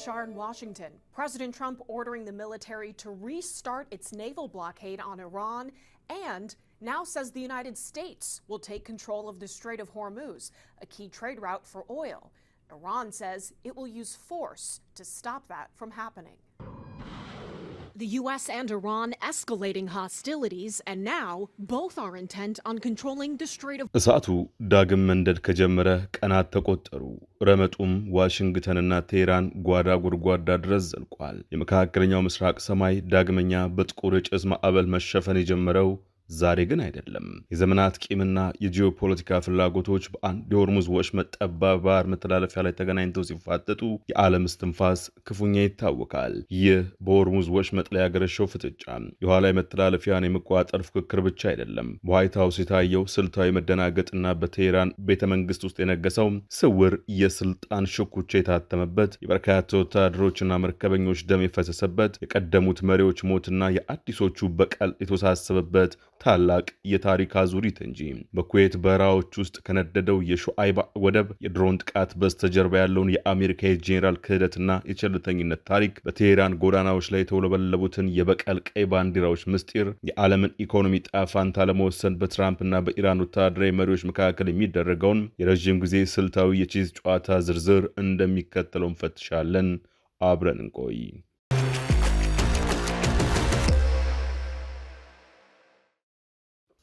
Shar in Washington. President Trump ordering the military to restart its naval blockade on Iran and now says the United States will take control of the Strait of Hormuz, a key trade route for oil. Iran says it will use force to stop that from happening. The U.S. and Iran escalating hostilities, and now both are intent on controlling the Strait of እሳቱ ዳግም መንደድ ከጀመረ ቀናት ተቆጠሩ። ረመጡም ዋሽንግተንና ቴህራን ጓዳ ጉድጓዳ ድረስ ዘልቋል። የመካከለኛው ምስራቅ ሰማይ ዳግመኛ በጥቁር ጭስ ማዕበል መሸፈን የጀመረው ዛሬ ግን አይደለም። የዘመናት ቂምና የጂኦፖለቲካ ፍላጎቶች በአንድ የሆርሙዝ ወሽመጥ ጠባብ ባህር መተላለፊያ ላይ ተገናኝተው ሲፋጠጡ የዓለም እስትንፋስ ክፉኛ ይታወቃል። ይህ በሆርሙዝ ወሽመጥ ላይ ያገረሸው ፍጥጫ የኋላ መተላለፊያን የመቆጣጠር ፍክክር ብቻ አይደለም። በዋይት ሃውስ የታየው ስልታዊ መደናገጥና በቴህራን ቤተመንግስት ውስጥ የነገሰው ስውር የስልጣን ሽኩቻ የታተመበት የበርካታ ወታደሮችና መርከበኞች ደም የፈሰሰበት የቀደሙት መሪዎች ሞትና የአዲሶቹ በቀል የተወሳሰበበት ታላቅ የታሪክ አዙሪት እንጂ በኩዌት በረሃዎች ውስጥ ከነደደው የሹአይባ ወደብ የድሮን ጥቃት በስተጀርባ ያለውን የአሜሪካ ጄኔራል ክህደትና የቸልተኝነት ታሪክ በቴህራን ጎዳናዎች ላይ የተውለበለቡትን የበቀል ቀይ ባንዲራዎች ምስጢር የዓለምን ኢኮኖሚ ጣፋንታ ለመወሰን በትራምፕና በኢራን ወታደራዊ መሪዎች መካከል የሚደረገውን የረዥም ጊዜ ስልታዊ የቼዝ ጨዋታ ዝርዝር እንደሚከተለው እንፈትሻለን። አብረን እንቆይ።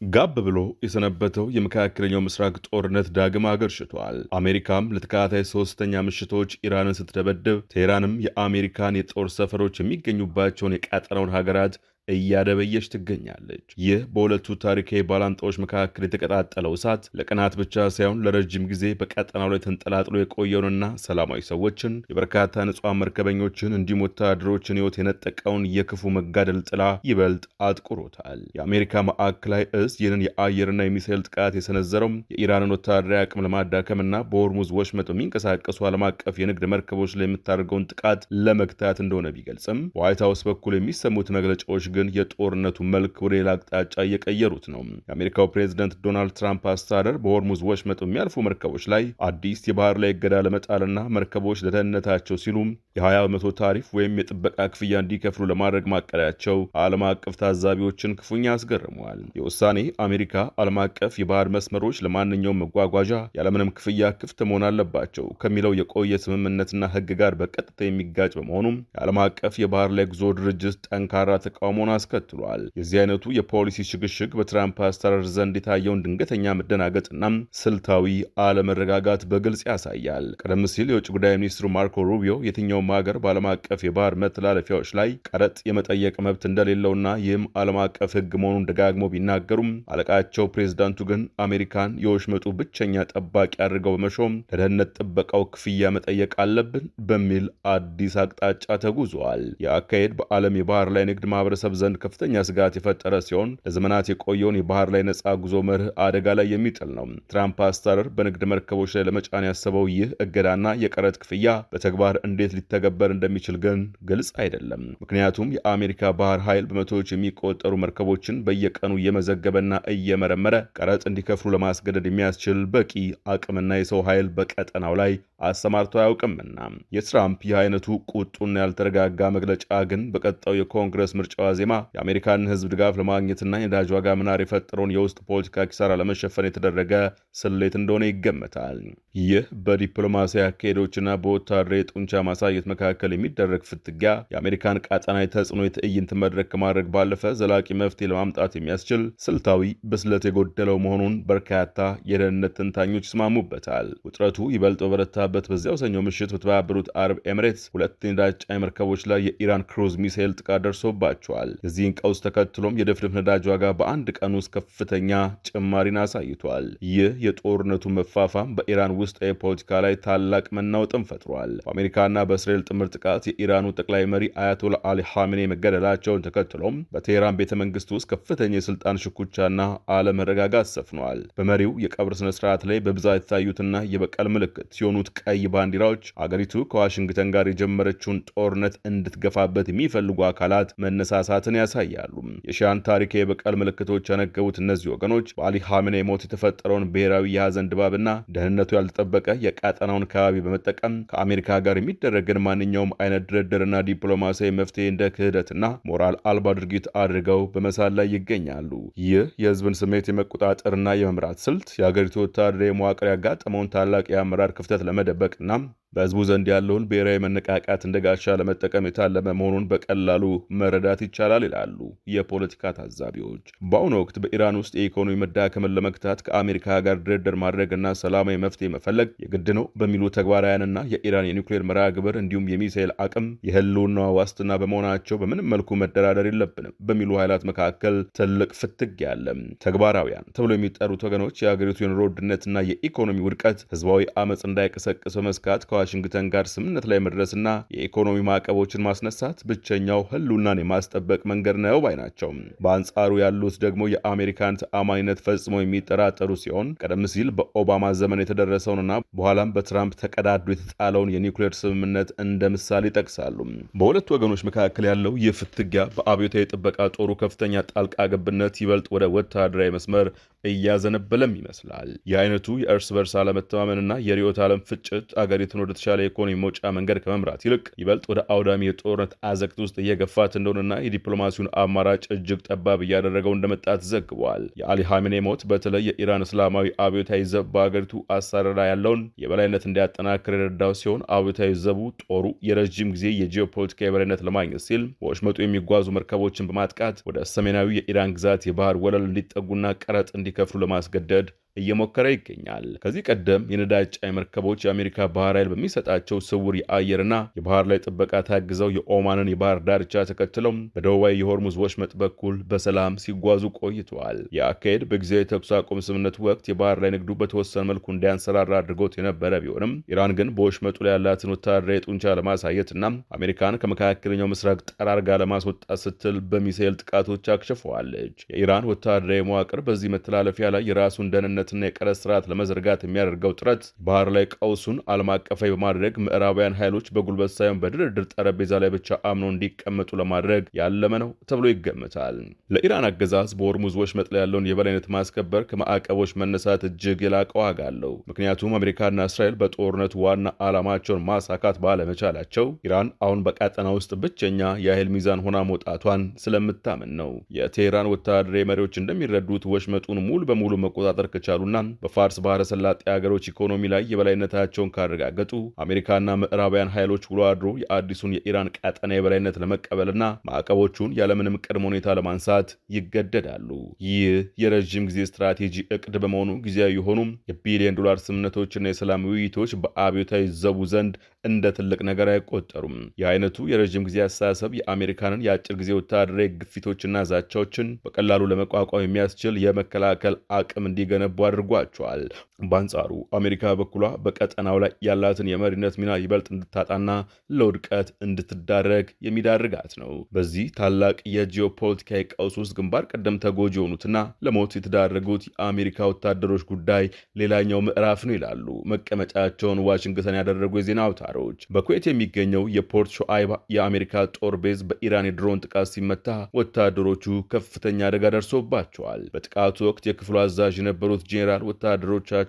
ጋብ ብሎ የሰነበተው የመካከለኛው ምስራቅ ጦርነት ዳግም አገርሽቷል። አሜሪካም ለተከታታይ 3ኛ ምሽቶች ኢራንን ስትደበድብ፣ ቴህራንም የአሜሪካን የጦር ሰፈሮች የሚገኙባቸውን የቀጠናውን ሀገራት እያደበየች ትገኛለች። ይህ በሁለቱ ታሪካዊ ባላንጣዎች መካከል የተቀጣጠለው እሳት ለቀናት ብቻ ሳይሆን ለረጅም ጊዜ በቀጠናው ላይ ተንጠላጥሎ የቆየውንና ሰላማዊ ሰዎችን የበርካታ ንጹሃን መርከበኞችን እንዲሁም ወታደሮችን ሕይወት የነጠቀውን የክፉ መጋደል ጥላ ይበልጥ አጥቁሮታል። የአሜሪካ ማዕከላዊ እዝ ይህንን የአየርና የሚሳኤል ጥቃት የሰነዘረው የኢራንን ወታደራዊ አቅም ለማዳከምና በሆርሙዝ ወሽመጥ የሚንቀሳቀሱ ዓለም አቀፍ የንግድ መርከቦች ላይ የምታደርገውን ጥቃት ለመግታት እንደሆነ ቢገልጽም በዋይት ሃውስ በኩል የሚሰሙት መግለጫዎች ግን የጦርነቱ መልክ ወደ ሌላ አቅጣጫ እየቀየሩት ነው። የአሜሪካው ፕሬዝዳንት ዶናልድ ትራምፕ አስተዳደር በሆርሙዝ ወሽመጥ የሚያልፉ መርከቦች ላይ አዲስ የባህር ላይ እገዳ ለመጣልና መርከቦች ለደህንነታቸው ሲሉ የ20% ታሪፍ ወይም የጥበቃ ክፍያ እንዲከፍሉ ለማድረግ ማቀዳቸው ዓለም አቀፍ ታዛቢዎችን ክፉኛ አስገርመዋል። የውሳኔ አሜሪካ ዓለም አቀፍ የባህር መስመሮች ለማንኛውም መጓጓዣ ያለምንም ክፍያ ክፍት መሆን አለባቸው ከሚለው የቆየ ስምምነትና ሕግ ጋር በቀጥታ የሚጋጭ በመሆኑም የዓለም አቀፍ የባህር ላይ ጉዞ ድርጅት ጠንካራ ተቃውሞ አስከትሏል። የዚህ አይነቱ የፖሊሲ ሽግሽግ በትራምፕ አስተዳደር ዘንድ የታየውን ድንገተኛ መደናገጥና ስልታዊ አለመረጋጋት በግልጽ ያሳያል። ቀደም ሲል የውጭ ጉዳይ ሚኒስትሩ ማርኮ ሩቢዮ የትኛውም ሀገር በዓለም አቀፍ የባህር መተላለፊያዎች ላይ ቀረጥ የመጠየቅ መብት እንደሌለውና ይህም ዓለም አቀፍ ሕግ መሆኑን ደጋግመው ቢናገሩም አለቃቸው ፕሬዝዳንቱ ግን አሜሪካን የወሽመጡ ብቸኛ ጠባቂ አድርገው በመሾም ለደህንነት ጥበቃው ክፍያ መጠየቅ አለብን በሚል አዲስ አቅጣጫ ተጉዘዋል። የአካሄድ በዓለም የባህር ላይ ንግድ ማህበረሰብ ዘንድ ከፍተኛ ስጋት የፈጠረ ሲሆን ለዘመናት የቆየውን የባህር ላይ ነፃ ጉዞ መርህ አደጋ ላይ የሚጥል ነው። ትራምፕ አስተዳደር በንግድ መርከቦች ላይ ለመጫን ያሰበው ይህ እገዳና የቀረጥ ክፍያ በተግባር እንዴት ሊተገበር እንደሚችል ግን ግልጽ አይደለም። ምክንያቱም የአሜሪካ ባህር ኃይል በመቶዎች የሚቆጠሩ መርከቦችን በየቀኑ እየመዘገበና እየመረመረ ቀረጥ እንዲከፍሉ ለማስገደድ የሚያስችል በቂ አቅምና የሰው ኃይል በቀጠናው ላይ አሰማርቶ አያውቅምና የትራምፕ ይህ አይነቱ ቁጡና ያልተረጋጋ መግለጫ ግን በቀጣዩ የኮንግረስ ምርጫ ዜማ የአሜሪካን ሕዝብ ድጋፍ ለማግኘትና የነዳጅ ዋጋ መናር የፈጠረውን የውስጥ ፖለቲካ ኪሳራ ለመሸፈን የተደረገ ስሌት እንደሆነ ይገመታል። ይህ በዲፕሎማሲያዊ አካሄዶችና በወታደራዊ ጡንቻ ማሳየት መካከል የሚደረግ ፍትጊያ የአሜሪካን ቀጣናዊ ተጽዕኖ የትዕይንት መድረክ ከማድረግ ባለፈ ዘላቂ መፍትሄ ለማምጣት የሚያስችል ስልታዊ ብስለት የጎደለው መሆኑን በርካታ የደህንነት ተንታኞች ይስማሙበታል። ውጥረቱ ይበልጥ በበረታበት በዚያው ሰኞ ምሽት በተባበሩት አረብ ኤሚሬትስ 2 የነዳጅ ጫኝ መርከቦች ላይ የኢራን ክሩዝ ሚሳኤል ጥቃት ደርሶባቸዋል። የዚህን ቀውስ ተከትሎም የድፍድፍ ነዳጅ ዋጋ በአንድ ቀን ውስጥ ከፍተኛ ጭማሪን አሳይቷል። ይህ የጦርነቱ መፋፋም በኢራን ውስጥ የፖለቲካ ላይ ታላቅ መናወጥን ፈጥሯል። በአሜሪካና በእስራኤል ጥምር ጥቃት የኢራኑ ጠቅላይ መሪ አያቶላ አሊ ኻሜኔ መገደላቸውን ተከትሎም በቴህራን ቤተመንግስት ውስጥ ከፍተኛ የስልጣን ሽኩቻና አለመረጋጋት ሰፍኗል። በመሪው የቀብር ስነ ስርዓት ላይ በብዛት የታዩትና የበቀል ምልክት ሲሆኑት ቀይ ባንዲራዎች አገሪቱ ከዋሽንግተን ጋር የጀመረችውን ጦርነት እንድትገፋበት የሚፈልጉ አካላት መነሳሳት መምታትን ያሳያሉ። የሺያን ታሪካዊ የበቀል ምልክቶች ያነገቡት እነዚህ ወገኖች በአሊ ኻሜኔይ ሞት የተፈጠረውን ብሔራዊ የሐዘን ድባብና ደህንነቱ ያልተጠበቀ የቀጠናውን አካባቢ በመጠቀም ከአሜሪካ ጋር የሚደረግን ማንኛውም አይነት ድርድርና ዲፕሎማሲያዊ መፍትሄ እንደ ክህደትና ሞራል አልባ ድርጊት አድርገው በመሳል ላይ ይገኛሉ። ይህ የህዝብን ስሜት የመቆጣጠርና የመምራት ስልት የአገሪቱ ወታደራዊ መዋቅር ያጋጠመውን ታላቅ የአመራር ክፍተት ለመደበቅና በህዝቡ ዘንድ ያለውን ብሔራዊ መነቃቃት እንደ ጋሻ ለመጠቀም የታለመ መሆኑን በቀላሉ መረዳት ይቻላል ይላሉ የፖለቲካ ታዛቢዎች። በአሁኑ ወቅት በኢራን ውስጥ የኢኮኖሚ መዳከምን ለመግታት ከአሜሪካ ጋር ድርድር ማድረግና ሰላማዊ መፍትሄ መፈለግ የግድ ነው በሚሉ ተግባራውያንና የኢራን የኒውክሌር መርሃ ግብር እንዲሁም የሚሳኤል አቅም የህልውና ዋስትና በመሆናቸው በምንም መልኩ መደራደር የለብንም በሚሉ ኃይላት መካከል ትልቅ ፍትጊያ አለ። ተግባራውያን ተብሎ የሚጠሩት ወገኖች የሀገሪቱ የኑሮ ውድነትና የኢኮኖሚ ውድቀት ህዝባዊ አመፅ እንዳይቀሰቅስ በመስጋት ከዋሽንግተን ጋር ስምምነት ላይ መድረስና የኢኮኖሚ ማዕቀቦችን ማስነሳት ብቸኛው ህልውናን የማስጠበቅ መንገድ ነው ባይ ናቸው። በአንጻሩ ያሉት ደግሞ የአሜሪካን ተአማኒነት ፈጽመው የሚጠራጠሩ ሲሆን ቀደም ሲል በኦባማ ዘመን የተደረሰውንና በኋላም በትራምፕ ተቀዳዶ የተጣለውን የኒውክሌር ስምምነት እንደ ምሳሌ ይጠቅሳሉ። በሁለቱ ወገኖች መካከል ያለው ይህ ፍትጊያ በአብዮታዊ ጥበቃ ጦሩ ከፍተኛ ጣልቃ ገብነት ይበልጥ ወደ ወታደራዊ መስመር እያዘነበለም ይመስላል። የአይነቱ የእርስ በርስ አለመተማመንና የርዕዮተ ዓለም ፍጭት አገሪቱን ወደ ተሻለ ኢኮኖሚ መውጫ መንገድ ከመምራት ይልቅ ይበልጥ ወደ አውዳሚ የጦርነት አዘቅት ውስጥ እየገፋት እንደሆነና የዲፕሎማሲውን አማራጭ እጅግ ጠባብ እያደረገው እንደመጣ ተዘግቧል። የአሊ ኻሜኔይ ሞት በተለይ የኢራን እስላማዊ አብዮታዊ ዘብ በአገሪቱ አሰራር ያለውን የበላይነት እንዲያጠናክር የረዳው ሲሆን አብዮታዊ ዘቡ ጦሩ የረዥም ጊዜ የጂኦፖለቲካ የበላይነት ለማግኘት ሲል በወሽመጡ የሚጓዙ መርከቦችን በማጥቃት ወደ ሰሜናዊ የኢራን ግዛት የባህር ወለል እንዲጠጉና ቀረጥ እንዲከፍሉ ለማስገደድ እየሞከረ ይገኛል። ከዚህ ቀደም የነዳጅ ጫኝ መርከቦች የአሜሪካ ባህር ኃይል በሚሰጣቸው ስውር የአየርና የባህር ላይ ጥበቃ ታግዘው የኦማንን የባህር ዳርቻ ተከትለው በደቡባዊ የሆርሙዝ ወሽመጥ በኩል በሰላም ሲጓዙ ቆይተዋል። የአካሄድ በጊዜያዊ ተኩስ አቁም ስምምነት ወቅት የባህር ላይ ንግዱ በተወሰነ መልኩ እንዲያንሰራራ አድርጎት የነበረ ቢሆንም ኢራን ግን በወሽመጡ ላይ ያላትን ወታደራዊ ጡንቻ ለማሳየትና አሜሪካን ከመካከለኛው ምስራቅ ጠራርጋ ለማስወጣት ስትል በሚሳኤል ጥቃቶች አክሽፈዋለች። የኢራን ወታደራዊ መዋቅር በዚህ መተላለፊያ ላይ የራሱን ደህንነት እና የቀረጥ ስርዓት ለመዘርጋት የሚያደርገው ጥረት ባህር ላይ ቀውሱን ዓለም አቀፋዊ በማድረግ ምዕራባውያን ኃይሎች በጉልበት ሳይሆን በድርድር ጠረጴዛ ላይ ብቻ አምነው እንዲቀመጡ ለማድረግ ያለመ ነው ተብሎ ይገመታል። ለኢራን አገዛዝ በሆርሙዝ ወሽመጥ ላይ ያለውን የበላይነት ማስከበር ከማዕቀቦች መነሳት እጅግ የላቀ ዋጋ አለው። ምክንያቱም አሜሪካና እስራኤል በጦርነቱ ዋና ዓላማቸውን ማሳካት ባለመቻላቸው ኢራን አሁን በቀጠና ውስጥ ብቸኛ የኃይል ሚዛን ሆና መውጣቷን ስለምታምን ነው። የቴህራን ወታደራዊ መሪዎች እንደሚረዱት ወሽመጡን ሙሉ በሙሉ መቆጣጠር ከቻሉ ና በፋርስ ባህረ ሰላጤ ሀገሮች ኢኮኖሚ ላይ የበላይነታቸውን ካረጋገጡ አሜሪካና ምዕራባውያን ኃይሎች ውሎ አድሮ የአዲሱን የኢራን ቀጠና የበላይነት ለመቀበልና ማዕቀቦቹን ያለምንም ቅድመ ሁኔታ ለማንሳት ይገደዳሉ። ይህ የረዥም ጊዜ ስትራቴጂ እቅድ በመሆኑ ጊዜያዊ የሆኑ የቢሊዮን ዶላር ስምምነቶችና የሰላም ውይይቶች በአብዮታዊ ዘቡ ዘንድ እንደ ትልቅ ነገር አይቆጠሩም። የአይነቱ የረዥም ጊዜ አስተሳሰብ የአሜሪካንን የአጭር ጊዜ ወታደራዊ ግፊቶችና ዛቻዎችን በቀላሉ ለመቋቋም የሚያስችል የመከላከል አቅም እንዲገነቡ አድርጓቸዋል። በአንጻሩ አሜሪካ በኩሏ በቀጠናው ላይ ያላትን የመሪነት ሚና ይበልጥ እንድታጣና ለውድቀት እንድትዳረግ የሚዳርጋት ነው። በዚህ ታላቅ የጂኦፖለቲካዊ ቀውስ ውስጥ ግንባር ቀደም ተጎጂ የሆኑትና ለሞት የተዳረጉት የአሜሪካ ወታደሮች ጉዳይ ሌላኛው ምዕራፍ ነው ይላሉ መቀመጫቸውን ዋሽንግተን ያደረጉ የዜና አውታሮች። በኩዌት የሚገኘው የፖርት ሾአይባ የአሜሪካ ጦር ቤዝ በኢራን የድሮን ጥቃት ሲመታ ወታደሮቹ ከፍተኛ አደጋ ደርሶባቸዋል። በጥቃቱ ወቅት የክፍሉ አዛዥ የነበሩት ጄኔራል ወታደሮቻቸውን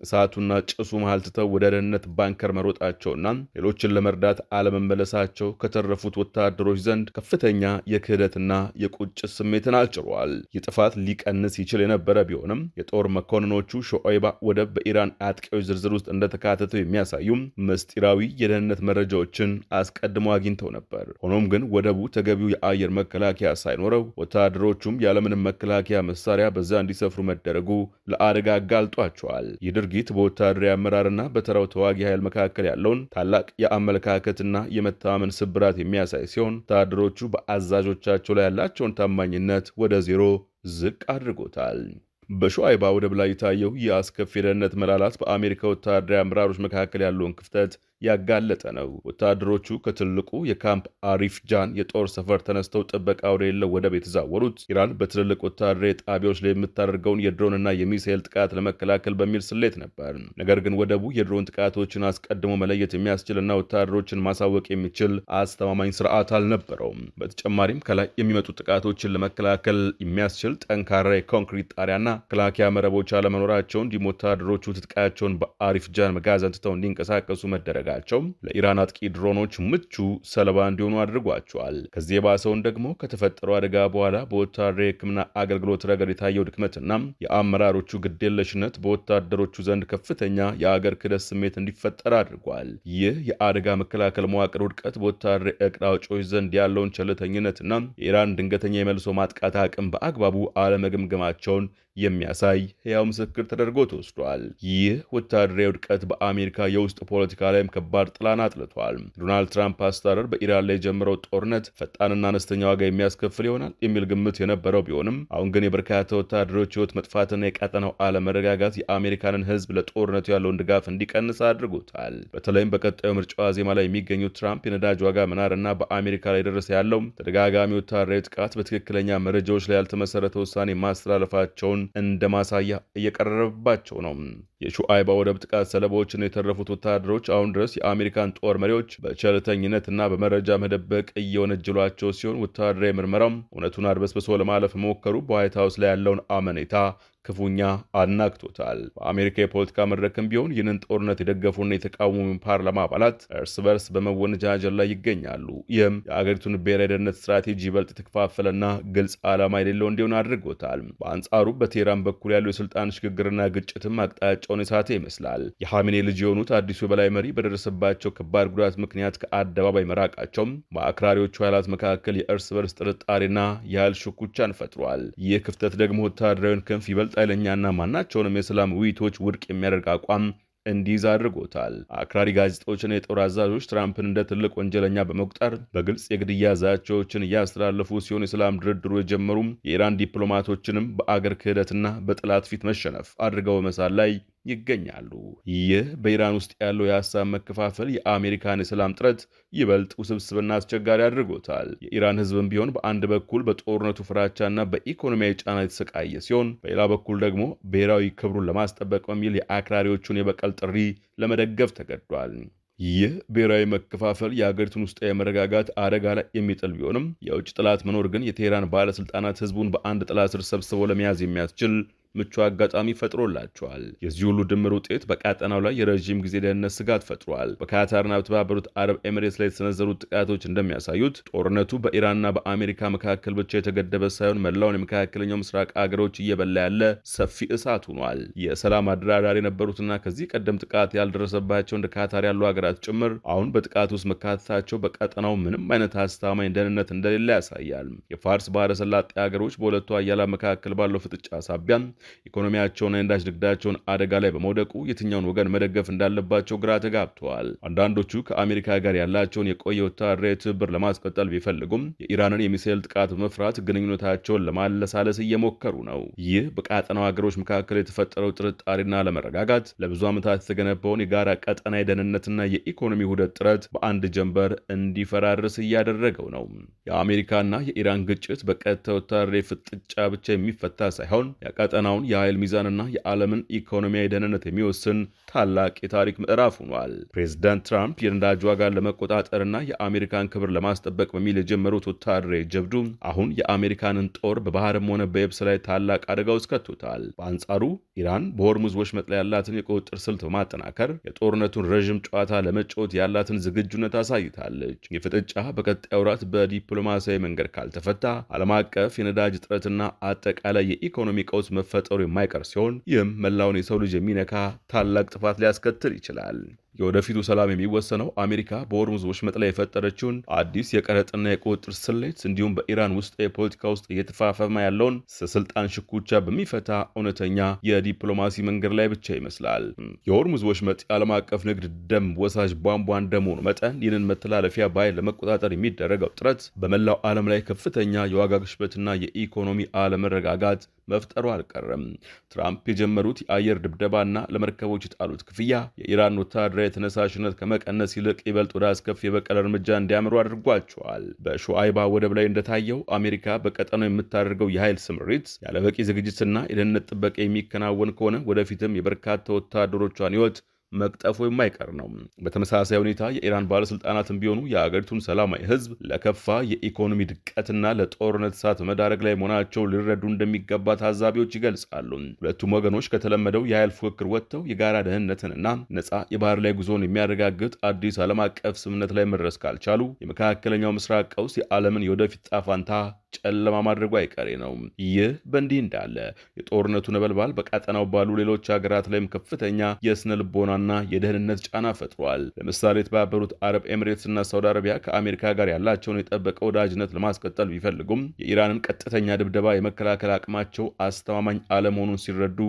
እሳቱና ጭሱ መሃል ትተው ወደ ደህንነት ባንከር መሮጣቸውና ሌሎችን ለመርዳት አለመመለሳቸው ከተረፉት ወታደሮች ዘንድ ከፍተኛ የክህደትና የቁጭት ስሜትን አጭሯል። ይህ ጥፋት ሊቀንስ ይችል የነበረ ቢሆንም የጦር መኮንኖቹ ሾአይባ ወደብ በኢራን አጥቂዎች ዝርዝር ውስጥ እንደተካተተው የሚያሳዩም ምስጢራዊ የደህንነት መረጃዎችን አስቀድሞ አግኝተው ነበር። ሆኖም ግን ወደቡ ተገቢው የአየር መከላከያ ሳይኖረው ወታደሮቹም ያለምንም መከላከያ መሳሪያ በዛ እንዲሰፍሩ መደረጉ ለአደጋ አጋልጧቸዋል። ይህ ድርጊት በወታደራዊ አመራርና በተራው ተዋጊ ኃይል መካከል ያለውን ታላቅ የአመለካከትና የመተማመን ስብራት የሚያሳይ ሲሆን ወታደሮቹ በአዛዦቻቸው ላይ ያላቸውን ታማኝነት ወደ ዜሮ ዝቅ አድርጎታል። በሾአይባ ወደብ ላይ የታየው የአስከፊ የደህንነት መላላት በአሜሪካ ወታደራዊ አመራሮች መካከል ያለውን ክፍተት ያጋለጠ ነው። ወታደሮቹ ከትልቁ የካምፕ አሪፍ ጃን የጦር ሰፈር ተነስተው ጥበቃ ወደሌለው ወደብ የተዛወሩት ኢራን በትልልቅ ወታደራዊ ጣቢያዎች ላይ የምታደርገውን የድሮንና የሚሳኤል ጥቃት ለመከላከል በሚል ስሌት ነበር። ነገር ግን ወደቡ የድሮን ጥቃቶችን አስቀድሞ መለየት የሚያስችልና ወታደሮችን ማሳወቅ የሚችል አስተማማኝ ስርዓት አልነበረውም። በተጨማሪም ከላይ የሚመጡ ጥቃቶችን ለመከላከል የሚያስችል ጠንካራ የኮንክሪት ጣሪያና መከላከያ መረቦች አለመኖራቸው እንዲሁም ወታደሮቹ ትጥቃቸውን በአሪፍ ጃን መጋዘን ትተው እንዲንቀሳቀሱ መደረጋቸው ለኢራን አጥቂ ድሮኖች ምቹ ሰለባ እንዲሆኑ አድርጓቸዋል። ከዚህ የባሰውን ደግሞ ከተፈጠረው አደጋ በኋላ በወታደራዊ ሕክምና አገልግሎት ረገድ የታየው ድክመትና የአመራሮቹ ግዴለሽነት በወታደሮቹ ዘንድ ከፍተኛ የአገር ክህደት ስሜት እንዲፈጠር አድርጓል። ይህ የአደጋ መከላከል መዋቅር ውድቀት በወታደራዊ ዕቅድ አውጪዎች ዘንድ ያለውን ቸልተኝነትና የኢራን ድንገተኛ የመልሶ ማጥቃት አቅም በአግባቡ አለመገምገማቸውን የሚያሳይ ሕያው ምስክር ተደርጎ ተወስዷል። ይህ ወታደራዊ ውድቀት በአሜሪካ የውስጥ ፖለቲካ ላይም ከባድ ጥላን አጥልቷል። ዶናልድ ትራምፕ አስተዳደር በኢራን ላይ የጀመረው ጦርነት ፈጣንና አነስተኛ ዋጋ የሚያስከፍል ይሆናል የሚል ግምት የነበረው ቢሆንም አሁን ግን የበርካታ ወታደሮች ሕይወት መጥፋትና የቀጠናው አለመረጋጋት የአሜሪካንን ሕዝብ ለጦርነቱ ያለውን ድጋፍ እንዲቀንስ አድርጎታል። በተለይም በቀጣዩ ምርጫ ዜማ ላይ የሚገኙት ትራምፕ የነዳጅ ዋጋ መናርና በአሜሪካ ላይ ደረሰ ያለው ተደጋጋሚ ወታደራዊ ጥቃት በትክክለኛ መረጃዎች ላይ ያልተመሰረተ ውሳኔ ማስተላለፋቸውን እንደ ማሳያ እየቀረበባቸው ነው። የሹአይባ ወደብ ጥቃት ሰለባዎችን የተረፉት ወታደሮች አሁን ድረስ የአሜሪካን ጦር መሪዎች በቸልተኝነትና በመረጃ መደበቅ እየወነጀሏቸው ሲሆን ወታደራዊ ምርመራም እውነቱን አድበስብሶ ለማለፍ መሞከሩ በዋይት ሀውስ ላይ ያለውን አመኔታ ክፉኛ አናግቶታል። በአሜሪካ የፖለቲካ መድረክም ቢሆን ይህንን ጦርነት የደገፉና የተቃወሙ ፓርላማ አባላት እርስ በርስ በመወነጃጀል ላይ ይገኛሉ። ይህም የአገሪቱን ብሔራዊ ደህንነት ስትራቴጂ ይበልጥ የተከፋፈለና ግልጽ ዓላማ የሌለው እንዲሆን አድርጎታል። በአንጻሩ በቴህራን በኩል ያለው የስልጣን ሽግግርና ግጭትም አቅጣጫውን የሳተ ይመስላል። የሐሜኔ ልጅ የሆኑት አዲሱ የበላይ መሪ በደረሰባቸው ከባድ ጉዳት ምክንያት ከአደባባይ መራቃቸውም በአክራሪዎቹ ኃይላት መካከል የእርስ በርስ ጥርጣሬና የኃይል ሽኩቻን ፈጥሯል። ይህ ክፍተት ደግሞ ወታደራዊን ክንፍ ይበልጥ ኃይለኛና ማናቸውንም የሰላም ውይይቶች ውድቅ የሚያደርግ አቋም እንዲይዝ አድርጎታል። አክራሪ ጋዜጦችና የጦር አዛዦች ትራምፕን እንደ ትልቅ ወንጀለኛ በመቁጠር በግልጽ የግድያ ዛቻዎችን እያስተላለፉ ሲሆን የሰላም ድርድሩ የጀመሩም የኢራን ዲፕሎማቶችንም በአገር ክህደትና በጠላት ፊት መሸነፍ አድርገው በመሳል ላይ ይገኛሉ። ይህ በኢራን ውስጥ ያለው የሀሳብ መከፋፈል የአሜሪካን የሰላም ጥረት ይበልጥ ውስብስብና አስቸጋሪ አድርጎታል። የኢራን ሕዝብም ቢሆን በአንድ በኩል በጦርነቱ ፍራቻና በኢኮኖሚያዊ ጫና የተሰቃየ ሲሆን፣ በሌላ በኩል ደግሞ ብሔራዊ ክብሩን ለማስጠበቅ በሚል የአክራሪዎቹን የበቀል ጥሪ ለመደገፍ ተገዷል። ይህ ብሔራዊ መከፋፈል የሀገሪቱን ውስጥ የመረጋጋት አደጋ ላይ የሚጥል ቢሆንም የውጭ ጠላት መኖር ግን የቴህራን ባለስልጣናት ሕዝቡን በአንድ ጥላ ስር ሰብስበው ለመያዝ የሚያስችል ምቹ አጋጣሚ ፈጥሮላቸዋል። የዚህ ሁሉ ድምር ውጤት በቀጠናው ላይ የረዥም ጊዜ ደህንነት ስጋት ፈጥሯል። በካታርና በተባበሩት አረብ ኤሚሬትስ ላይ የተሰነዘሩት ጥቃቶች እንደሚያሳዩት ጦርነቱ በኢራንና በአሜሪካ መካከል ብቻ የተገደበ ሳይሆን መላውን የመካከለኛው ምስራቅ አገሮች እየበላ ያለ ሰፊ እሳት ሆኗል። የሰላም አደራዳሪ የነበሩትና ከዚህ ቀደም ጥቃት ያልደረሰባቸው እንደ ካታር ያሉ ሀገራት ጭምር አሁን በጥቃት ውስጥ መካተታቸው በቀጠናው ምንም አይነት አስተማማኝ ደህንነት እንደሌለ ያሳያል። የፋርስ ባህረ ሰላጤ ሀገሮች በሁለቱ ኃያላን መካከል ባለው ፍጥጫ ሳቢያ ኢኮኖሚያቸውንና የነዳጅ ንግዳቸውን አደጋ ላይ በመውደቁ የትኛውን ወገን መደገፍ እንዳለባቸው ግራ ተጋብተዋል። አንዳንዶቹ ከአሜሪካ ጋር ያላቸውን የቆየ ወታደራዊ ትብብር ለማስቀጠል ቢፈልጉም የኢራንን የሚሳኤል ጥቃት በመፍራት ግንኙነታቸውን ለማለሳለስ እየሞከሩ ነው። ይህ በቀጠናው ሀገሮች መካከል የተፈጠረው ጥርጣሬና አለመረጋጋት ለብዙ ዓመታት የተገነባውን የጋራ ቀጠና የደህንነትና የኢኮኖሚ ውህደት ጥረት በአንድ ጀንበር እንዲፈራርስ እያደረገው ነው። የአሜሪካና የኢራን ግጭት በቀጥታ ወታደራዊ ፍጥጫ ብቻ የሚፈታ ሳይሆን የቀጠናውን የኃይል ሚዛንና የዓለምን ኢኮኖሚያዊ ደህንነት የሚወስን ታላቅ የታሪክ ምዕራፍ ሆኗል። ፕሬዚዳንት ትራምፕ የነዳጅ ዋጋን ለመቆጣጠርና የአሜሪካን ክብር ለማስጠበቅ በሚል የጀመሩት ወታደራዊ ጀብዱ አሁን የአሜሪካንን ጦር በባህርም ሆነ በየብስ ላይ ታላቅ አደጋ ውስጥ ከቶታል። በአንጻሩ ኢራን በሆርሙዝ ወሽመጥ ላይ ያላትን የቁጥጥር ስልት በማጠናከር የጦርነቱን ረዥም ጨዋታ ለመጫወት ያላትን ዝግጁነት አሳይታለች። የፍጥጫ በቀጣይ ወራት በዲፕሎማሲያዊ መንገድ ካልተፈታ ዓለም አቀፍ የነዳጅ እጥረትና አጠቃላይ የኢኮኖሚ ቀውስ መፈጠሩ የማይቀር ሲሆን ይህም መላውን የሰው ልጅ የሚነካ ታላቅ ጥፋት ሊያስከትል ይችላል። የወደፊቱ ሰላም የሚወሰነው አሜሪካ በሆርሙዝ ወሽመጥ ላይ የፈጠረችውን አዲስ የቀረጥና የቁጥጥር ስሌት እንዲሁም በኢራን ውስጥ የፖለቲካ ውስጥ እየተፋፈመ ያለውን ስልጣን ሽኩቻ በሚፈታ እውነተኛ የዲፕሎማሲ መንገድ ላይ ብቻ ይመስላል። የሆርሙዝ ወሽመጥ የዓለም አቀፍ ንግድ ደም ወሳጅ ቧንቧ እንደመሆኑ መጠን ይህንን መተላለፊያ በኃይል ለመቆጣጠር የሚደረገው ጥረት በመላው ዓለም ላይ ከፍተኛ የዋጋ ግሽበትና የኢኮኖሚ አለመረጋጋት መፍጠሩ አልቀረም። ትራምፕ የጀመሩት የአየር ድብደባና ለመርከቦች የጣሉት ክፍያ የኢራን ወታደራዊ ተነሳሽነት ከመቀነስ ይልቅ ይበልጥ ወደ አስከፊ የበቀል እርምጃ እንዲያምሩ አድርጓቸዋል። በሹአይባ ወደብ ላይ እንደታየው አሜሪካ በቀጠናው የምታደርገው የኃይል ስምሪት ያለበቂ ዝግጅትና የደህንነት ጥበቃ የሚከናወን ከሆነ ወደፊትም የበርካታ ወታደሮቿን ሕይወት መቅጠፉ የማይቀር ነው። በተመሳሳይ ሁኔታ የኢራን ባለስልጣናትም ቢሆኑ የአገሪቱን ሰላማዊ ሕዝብ ለከፋ የኢኮኖሚ ድቀትና ለጦርነት እሳት መዳረግ ላይ መሆናቸው ሊረዱ እንደሚገባ ታዛቢዎች ይገልጻሉ። ሁለቱም ወገኖች ከተለመደው የኃይል ፉክክር ወጥተው የጋራ ደህንነትንና ነፃ የባህር ላይ ጉዞን የሚያረጋግጥ አዲስ ዓለም አቀፍ ስምምነት ላይ መድረስ ካልቻሉ የመካከለኛው ምስራቅ ቀውስ የዓለምን የወደፊት ጣፋንታ ጨለማ ማድረጉ አይቀሬ ነው። ይህ በእንዲህ እንዳለ የጦርነቱ ነበልባል በቀጠናው ባሉ ሌሎች ሀገራት ላይም ከፍተኛ የስነ ልቦናና የደህንነት ጫና ፈጥሯል። ለምሳሌ የተባበሩት አረብ ኤሚሬትስና ሳውዲ አረቢያ ከአሜሪካ ጋር ያላቸውን የጠበቀ ወዳጅነት ለማስቀጠል ቢፈልጉም የኢራንን ቀጥተኛ ድብደባ የመከላከል አቅማቸው አስተማማኝ አለመሆኑን ሲረዱ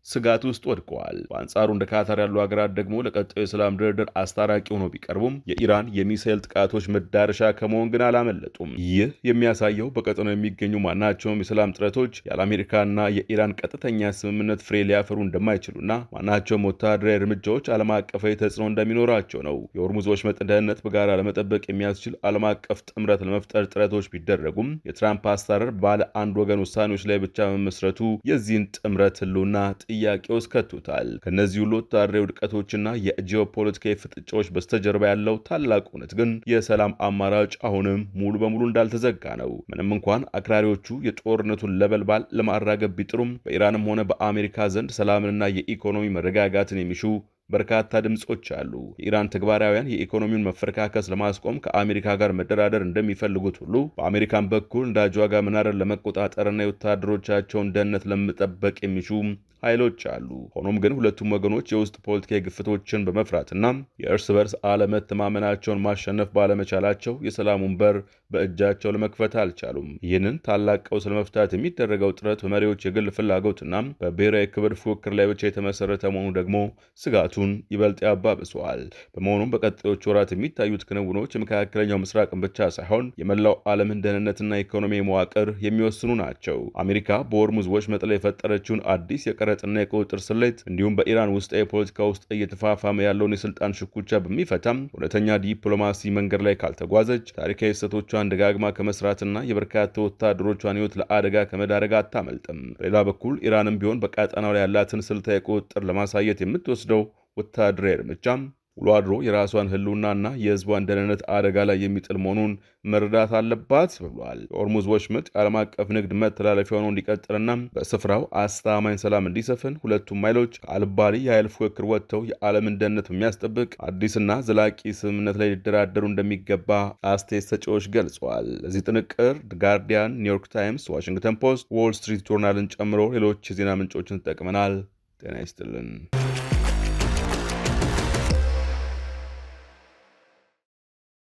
ስጋት ውስጥ ወድቀዋል። በአንጻሩ እንደ ካታር ያሉ ሀገራት ደግሞ ለቀጣዩ የሰላም ድርድር አስታራቂ ሆኖ ቢቀርቡም የኢራን የሚሳኤል ጥቃቶች መዳረሻ ከመሆን ግን አላመለጡም። ይህ የሚያሳየው በቀጠናው የሚገኙ ማናቸውም የሰላም ጥረቶች ያለ አሜሪካና የኢራን ቀጥተኛ ስምምነት ፍሬ ሊያፈሩ እንደማይችሉና ማናቸውም ወታደራዊ እርምጃዎች ዓለም አቀፋዊ ተጽዕኖ እንደሚኖራቸው ነው። የሆርሙዝ ወሽመጥ ደህንነት በጋራ ለመጠበቅ የሚያስችል ዓለም አቀፍ ጥምረት ለመፍጠር ጥረቶች ቢደረጉም የትራምፕ አስተዳደር ባለ አንድ ወገን ውሳኔዎች ላይ ብቻ መመስረቱ የዚህን ጥምረት ህልውና ጥያቄ ውስጥ ከቶታል። ከነዚህ ሁሉ ወታደራዊ ውድቀቶችና የጂኦፖለቲካዊ ፍጥጫዎች በስተጀርባ ያለው ታላቅ እውነት ግን የሰላም አማራጭ አሁንም ሙሉ በሙሉ እንዳልተዘጋ ነው። ምንም እንኳን አክራሪዎቹ የጦርነቱን ለበልባል ለማራገብ ቢጥሩም በኢራንም ሆነ በአሜሪካ ዘንድ ሰላምንና የኢኮኖሚ መረጋጋትን የሚሹ በርካታ ድምጾች አሉ። የኢራን ተግባራውያን የኢኮኖሚውን መፈረካከስ ለማስቆም ከአሜሪካ ጋር መደራደር እንደሚፈልጉት ሁሉ በአሜሪካን በኩል ነዳጅ ዋጋ መናርን ለመቆጣጠርና የወታደሮቻቸውን ደህንነት ለመጠበቅ የሚሹ ኃይሎች አሉ። ሆኖም ግን ሁለቱም ወገኖች የውስጥ ፖለቲካዊ ግፍቶችን በመፍራትና የእርስ በርስ አለመተማመናቸውን ማሸነፍ ባለመቻላቸው የሰላሙን በር በእጃቸው ለመክፈት አልቻሉም። ይህንን ታላቅ ቀውስ ለመፍታት የሚደረገው ጥረት በመሪዎች የግል ፍላጎትና በብሔራዊ ክብር ፉክክር ላይ ብቻ የተመሰረተ መሆኑ ደግሞ ስጋቱን ይበልጥ ያባብሰዋል። በመሆኑም በቀጣዮቹ ወራት የሚታዩት ክንውኖች የመካከለኛው ምስራቅን ብቻ ሳይሆን የመላው ዓለምን ደህንነትና ኢኮኖሚ መዋቅር የሚወስኑ ናቸው። አሜሪካ በሆርሙዝ ወሽመጥ ላይ የፈጠረችውን አዲስ የቀረጥና የቁጥጥር ስሌት እንዲሁም በኢራን ውስጥ የፖለቲካ ውስጥ እየተፋፋመ ያለውን የስልጣን ሽኩቻ በሚፈታም እውነተኛ ዲፕሎማሲ መንገድ ላይ ካልተጓዘች ታሪካዊ ስህተቶቿን ደጋግማ ከመስራትና የበርካታ ወታደሮቿን ሕይወት ለአደጋ ከመዳረግ አታመልጥም። በሌላ በኩል ኢራንም ቢሆን በቀጠናው ላይ ያላትን ስልታዊ ቁጥጥር ለማሳየት የምትወስደው ወታደራዊ እርምጃም ውሎ አድሮ የራሷን ህልውናና የህዝቧን ደህንነት አደጋ ላይ የሚጥል መሆኑን መረዳት አለባት ብሏል። የሆርሙዝ ወሽመጥ የዓለም አቀፍ ንግድ መተላለፊያ ሆኖ እንዲቀጥልና በስፍራው አስተማማኝ ሰላም እንዲሰፍን ሁለቱም ኃይሎች ከአልባሌ የኃይል ፉክክር ወጥተው የዓለምን ደህንነት በሚያስጠብቅ አዲስና ዘላቂ ስምምነት ላይ ሊደራደሩ እንደሚገባ አስተያየት ሰጪዎች ገልጸዋል። ለዚህ ጥንቅር ጋርዲያን፣ ኒውዮርክ ታይምስ፣ ዋሽንግተን ፖስት፣ ዎል ስትሪት ጆርናልን ጨምሮ ሌሎች የዜና ምንጮችን ተጠቅመናል። ጤና ይስጥልን።